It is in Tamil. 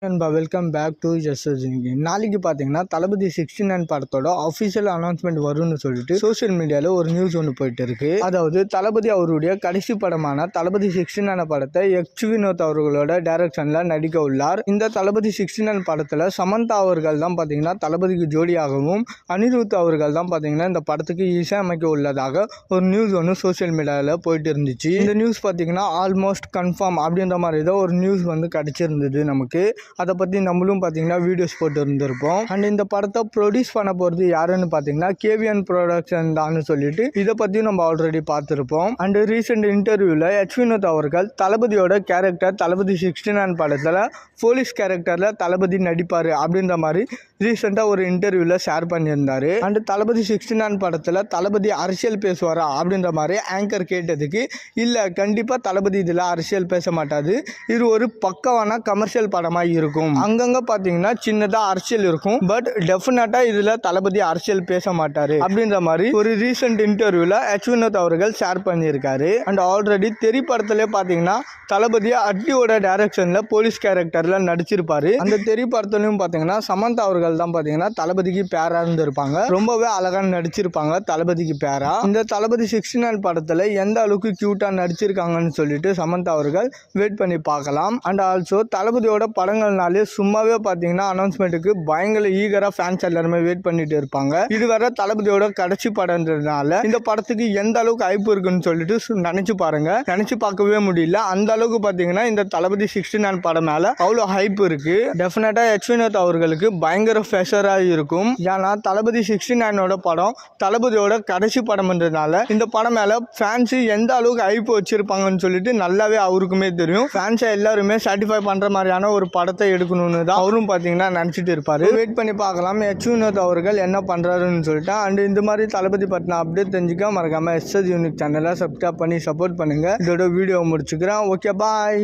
நண்பா வெல்கம் பேக் டு ஜஸ்டிங். நாளைக்கு பார்த்தீங்கன்னா தளபதி 69 படத்தோட அஃபிஷியல் அனௌன்ஸ்மெண்ட் வரும்னு சொல்லிட்டு சோஷியல் மீடியாவில் ஒரு நியூஸ் ஒன்று போயிட்டு இருக்கு. அதாவது தளபதி அவருடைய கடைசி படமான தளபதி 69 படத்தை எச் வினோத் அவர்களோட டைரக்ஷன்ல நடிக்க உள்ளார். இந்த தளபதி 69 படத்துல சமந்தா அவர்கள் தான் பார்த்தீங்கன்னா தளபதிக்கு ஜோடியாகவும், அனிருத் அவர்கள் தான் பார்த்தீங்கன்னா இந்த படத்துக்கு இசையமைக்க உள்ளதாக ஒரு நியூஸ் ஒன்று சோஷியல் மீடியாவில் போயிட்டு இருந்துச்சு. இந்த நியூஸ் பார்த்தீங்கன்னா ஆல்மோஸ்ட் கன்ஃபார்ம் அப்படின்ற மாதிரி தான் ஒரு நியூஸ் வந்து கிடைச்சிருந்தது நமக்கு. அதை பற்றி நம்மளும் பார்த்தீங்கன்னா வீடியோஸ் போட்டு இருந்திருப்போம். அண்ட் இந்த படத்தை ப்ரொடியூஸ் பண்ண போகிறது யாருன்னு பார்த்தீங்கன்னா கேவிஎன் ப்ரொடக்ஷன் தான் சொல்லிட்டு இதை பற்றியும் நம்ம ஆல்ரெடி பார்த்துருப்போம். அண்ட் ரீசெண்ட் இன்டர்வியூவில் எச் வினோத் அவர்கள் தளபதியோட கேரக்டர் தளபதி 69 படத்தில் போலீஸ் கேரக்டரில் தளபதி நடிப்பார் அப்படின்ற மாதிரி ரீசெண்டாக ஒரு இன்டர்வியூவில் ஷேர் பண்ணியிருந்தாரு. அண்ட் தளபதி 69 படத்தில் தளபதி அரசியல் பேசுவாரா அப்படின்ற மாதிரி ஆங்கர் கேட்டதுக்கு இல்லை, கண்டிப்பாக தளபதி இதில் அரசியல் பேச மாட்டாது, இது ஒரு பக்கவான கமர்ஷியல் படமாக இருக்கும், அங்கங்க பாத்தீங்கன்னா சின்னதா அரசியல் இருக்கும், பட் டெஃபினட்டா இதுல தளபதி அரசியல் பேச மாட்டாரு அப்படின்ற மாதிரி ஒரு ரீசெண்ட் இன்டர்வியூல எச் வினோத் அவர்கள் ஷேர் பண்ணியிருக்காரு. அண்ட் ஆல்ரெடி தெரி படத்திலே பாத்தீங்கன்னா தளபதி அட்லியோட டைரக்ஷன்ல போலீஸ் கேரக்டர்ல நடிச்சிருப்பாரு. அந்த தெரி படத்துலயும் பாத்தீங்கன்னா சமந்தா அவர்கள் தான் பாத்தீங்கன்னா தளபதிக்கு பேரா இருந்திருப்பாங்க. ரொம்பவே அழகா நடிச்சிருப்பாங்க தளபதிக்கு பேரா. இந்த தளபதி 69 படத்துல எந்த அளவுக்கு கியூட்டா நடிச்சிருக்காங்கன்னு சொல்லிட்டு சமந்தா அவர்கள் வெயிட் பண்ணி பார்க்கலாம். அண்ட் ஆல்சோ தளபதியோட படங்கள்னாலே சும்மாவே பார்த்தீங்கன்னா அனௌன்ஸ்மெண்ட்டுக்கு பயங்கர ஈகராக ஃபேன்ஸ் எல்லாருமே வெயிட் பண்ணிட்டு இருப்பாங்க. இதுவரை தளபதியோட கடைசி படம்ன்றதுனால இந்த படத்துக்கு எந்த அளவுக்கு ஹைப் இருக்குன்னு சொல்லிட்டு நினைச்சு பாருங்க. நினைச்சு பார்க்கவே முடியல, அந்த அளவுக்கு பார்த்தீங்கன்னா இந்த தளபதி 69 படம் மேல அவ்வளோ ஹைப் இருக்கு. டெஃபினட்டா எச் வினோத் அவர்களுக்கு பயங்கர ஃபெஷராக இருக்கும். ஏன்னா தளபதி 69ஓட படம் தளபதியோட கடைசி படம்ன்றதுனால இந்த படம் மேல ஃபேன்ஸ் எந்த அளவுக்கு ஹைப் வச்சிருப்பாங்கன்னு சொல்லிட்டு நல்லாவே அவருக்குமே தெரியும். ஃபேன்ஸை எல்லாருமே சாட்டிஸ்ஃபை பண்ற மாதிரியான ஒரு படத்தை எடுக்கணும்னு தான் அவரும் பார்த்தீங்கன்னா நினச்சிட்டு இருப்பாரு. வெயிட் பண்ணி பார்க்கலாம் எச் வினோத் அவர்கள் என்ன பண்ணுறாருன்னு சொல்லிட்டு. அண்ட் இந்த மாதிரி தளபதி பற்றின அப்டேட் தெரிஞ்சுக்க மறக்காம எஸ்எஸ் யூனிக் சேனலை சப்ஸ்கிரைப் பண்ணி சப்போர்ட் பண்ணுங்க. இதோட வீடியோ முடிச்சுக்கிறேன். ஓகே, பாய்.